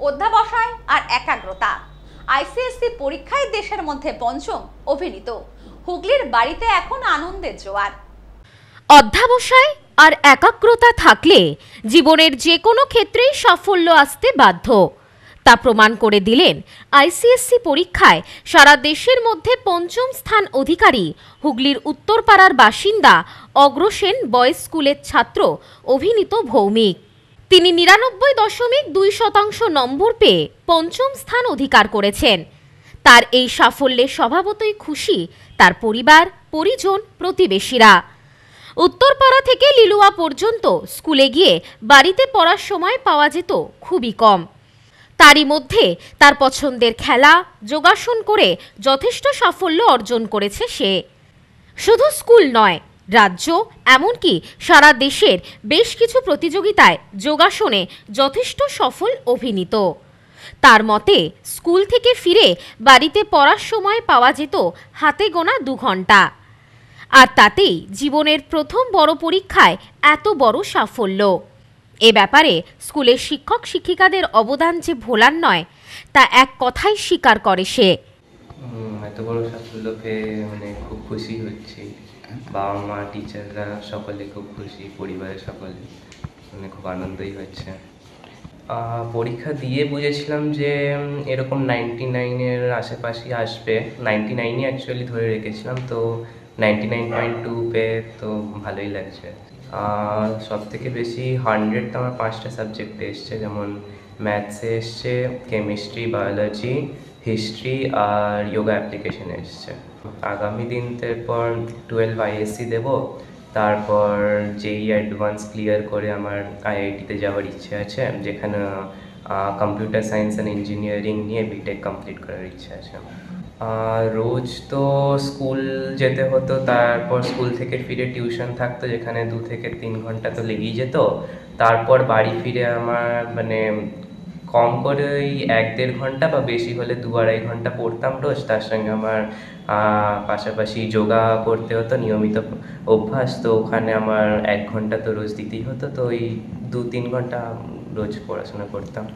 অধ্যাবসায় আর একাগ্রতা। আইসিএসসি পরীক্ষায় দেশের মধ্যে পঞ্চম অভিনীত। হুগলির বাড়িতে এখন আনন্দের জোয়ার। অধ্যাবসায় আর একাগ্রতা থাকলে জীবনের যে কোনো ক্ষেত্রেই সাফল্য আসতে বাধ্য, তা প্রমাণ করে দিলেন আইসিএসসি পরীক্ষায় সারা দেশের মধ্যে পঞ্চম স্থান অধিকারী হুগলির উত্তরপাড়ার বাসিন্দা অগ্রসেন বয়েজ স্কুলের ছাত্র অভিনীত ভৌমিক। তিনি 99.2% নম্বর পেয়ে পঞ্চম স্থান অধিকার করেছেন। তার এই সাফল্যে স্বভাবতই খুশি তার পরিবার, পরিজন, প্রতিবেশীরা। উত্তরপাড়া থেকে লিলুয়া পর্যন্ত স্কুলে গিয়ে বাড়িতে পড়ার সময় পাওয়া যেত খুবই কম। তারই মধ্যে তার পছন্দের খেলা যোগাসন করে যথেষ্ট সাফল্য অর্জন করেছে সে। শুধু স্কুল নয়, রাজ্য এমনকি সারা দেশের বেশ কিছু প্রতিযোগিতায় যোগাসনে যথেষ্ট সফল অভিনীত। তার মতে স্কুল থেকে ফিরে বাড়িতে পড়ার সময় পাওয়া যেত হাতে গোনা 2 ঘন্টা, আর তাতেই জীবনের প্রথম বড় পরীক্ষায় এত বড় সাফল্য। এ ব্যাপারে স্কুলের শিক্ষক শিক্ষিকাদের অবদান যে ভোলার নয়, তা এক কথাই স্বীকার করে সে। এত বড় সাফল্য পেয়ে খুব খুশি হচ্ছি। বাবা মা, টিচাররা সকলে খুব খুশি, পরিবারের সকলে খুব আনন্দই হচ্ছে। পরীক্ষা দিয়ে বুঝেছিলাম যে এরকম 99-এর আশেপাশে আসবে। 99ই অ্যাকচুয়ালি ধরে রেখেছিলাম, তো 99.2 পেয়ে তো ভালোই লাগছে। সব থেকে বেশি 100 তো আমার 5টা সাবজেক্টে এসছে, যেমন ম্যাথসে এসছে, কেমিস্ট্রি, বায়োলজি, হিস্ট্রি আর যোগা অ্যাপ্লিকেশন এসছে। আগামী দিন তারপর 12 আইএসসি দেবো, তারপর জেই অ্যাডভান্স ক্লিয়ার করে আমার আইআইটিতে যাওয়ার ইচ্ছে আছে, যেখানে কম্পিউটার সায়েন্স অ্যান্ড ইঞ্জিনিয়ারিং নিয়ে বিটেক কমপ্লিট করার ইচ্ছে আছে। রোজ তো স্কুল যেতে হতো, তারপর স্কুল থেকে ফিরে টিউশন থাকতো, যেখানে 2 থেকে 3 ঘন্টা তো লেগেই যেত। তারপর বাড়ি ফিরে আমার কম করে ওই 1-1.5 ঘন্টা বা বেশি হলে 2-2.5 ঘন্টা পড়তাম রোজ। তার সঙ্গে আমার পাশাপাশি যোগা করতে হতো, নিয়মিত অভ্যাস, তো ওখানে আমার 1 ঘন্টা তো রোজ দিতেই হতো, তো ওই 2-3 ঘন্টা রোজ পড়াশোনা করতাম।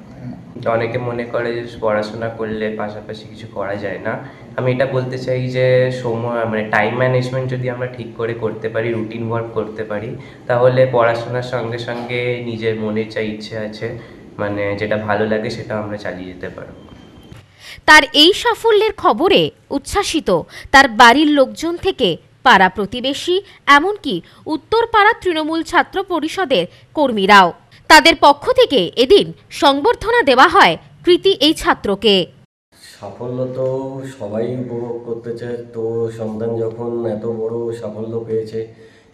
অনেকে মনে করে যে পড়াশোনা করলে পাশাপাশি কিছু করা যায় না। আমি এটা বলতে চাই যে সময় টাইম ম্যানেজমেন্ট যদি আমরা ঠিক করে করতে পারি, রুটিন ওয়ার্ক করতে পারি, তাহলে পড়াশোনার সঙ্গে সঙ্গে নিজের মনের যা ইচ্ছে আছে, যেটা ভালো লাগে সেটা আমরা চালিয়ে যেতে পারব। তার এই সাফল্যের খবরে উচ্ছ্বাসিত তার বাড়ির লোকজন থেকে পাড়া প্রতিবেশী, এমনকি উত্তরপাড়া তৃণমূল ছাত্র পরিষদের কর্মীরাও। তাদের পক্ষ থেকে এদিন সংবর্ধনা দেওয়া হয় কৃতি এই ছাত্রকে। সাফল্য তো সবাই উপভোগ করতে চায়, তো সন্তান যখন এত বড় সাফল্য পেয়েছে,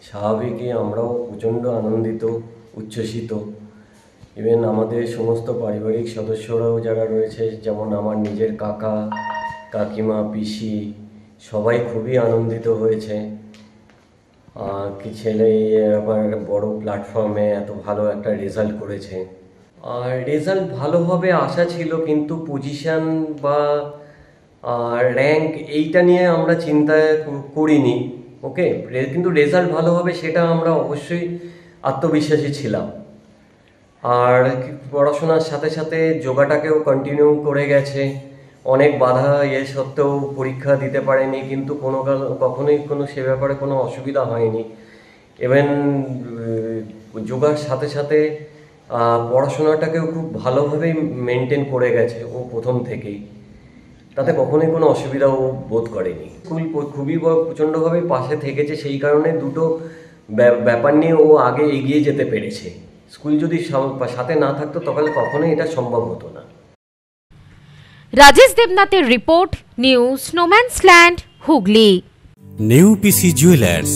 স্বাভাবিকই আমরাও প্রচণ্ড আনন্দিত, উচ্ছ্বসিত। ইভেন আমাদের সমস্ত পারিবারিক সদস্যরাও যারা রয়েছে, যেমন আমার নিজের কাকা, কাকিমা, পিসি, সবাই খুবই আনন্দিত হয়েছে। কি ছেলে আবার বড় প্ল্যাটফর্মে এত ভালো একটা রেজাল্ট করেছে। আর রেজাল্ট ভালো হবে আশা ছিল, কিন্তু পজিশান বা র্যাঙ্ক এইটা নিয়ে আমরা চিন্তা করিনি। ওকে, কিন্তু রেজাল্ট ভালো হবে সেটা আমরা অবশ্যই আত্মবিশ্বাসী ছিলাম। আর পড়াশোনার সাথে সাথে যোগাটাকেও কন্টিনিউ করে গেছে। অনেক বাধা সত্ত্বেও পরীক্ষা দিতে পারেনি, কিন্তু কখনোই সে ব্যাপারে কোনো অসুবিধা হয়নি। ইভেন যোগার সাথে সাথে পড়াশোনাটাকেও খুব ভালোভাবেই মেনটেন করে গেছে ও প্রথম থেকেই, তাতে কখনোই কোনো অসুবিধাও বোধ করেনি। স্কুল খুবই প্রচণ্ডভাবে পাশে থেকেছে, সেই কারণে দুটো ব্যাপার নিয়ে ও আগে এগিয়ে যেতে পেরেছে। স্কুল যদি সাথে না থাকতো তাহলে কখনোই এটা সম্ভব হতো না। রাজেশ দেবনাথের রিপোর্ট, নিউজ স্নোম্যান্সল্যান্ড, হুগলি। নিউ পিসি জুয়েলার্স,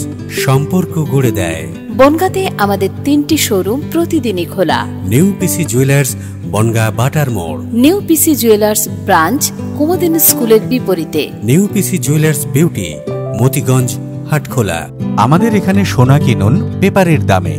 সম্পর্ক গড়ে দেয়। বনগাঁতে আমাদের 3টি শোরুম প্রতিদিনই খোলা। নিউ পিসি জুয়েলার্স, বনগাঁ বাটার মোড়। New PC jewellers branch, Kumudini স্কুলের বিপরীতে। New PC jewellers beauty, Motiganj, Hatkhola. আমাদের এখানে সোনা কিনুন পেপারের দামে।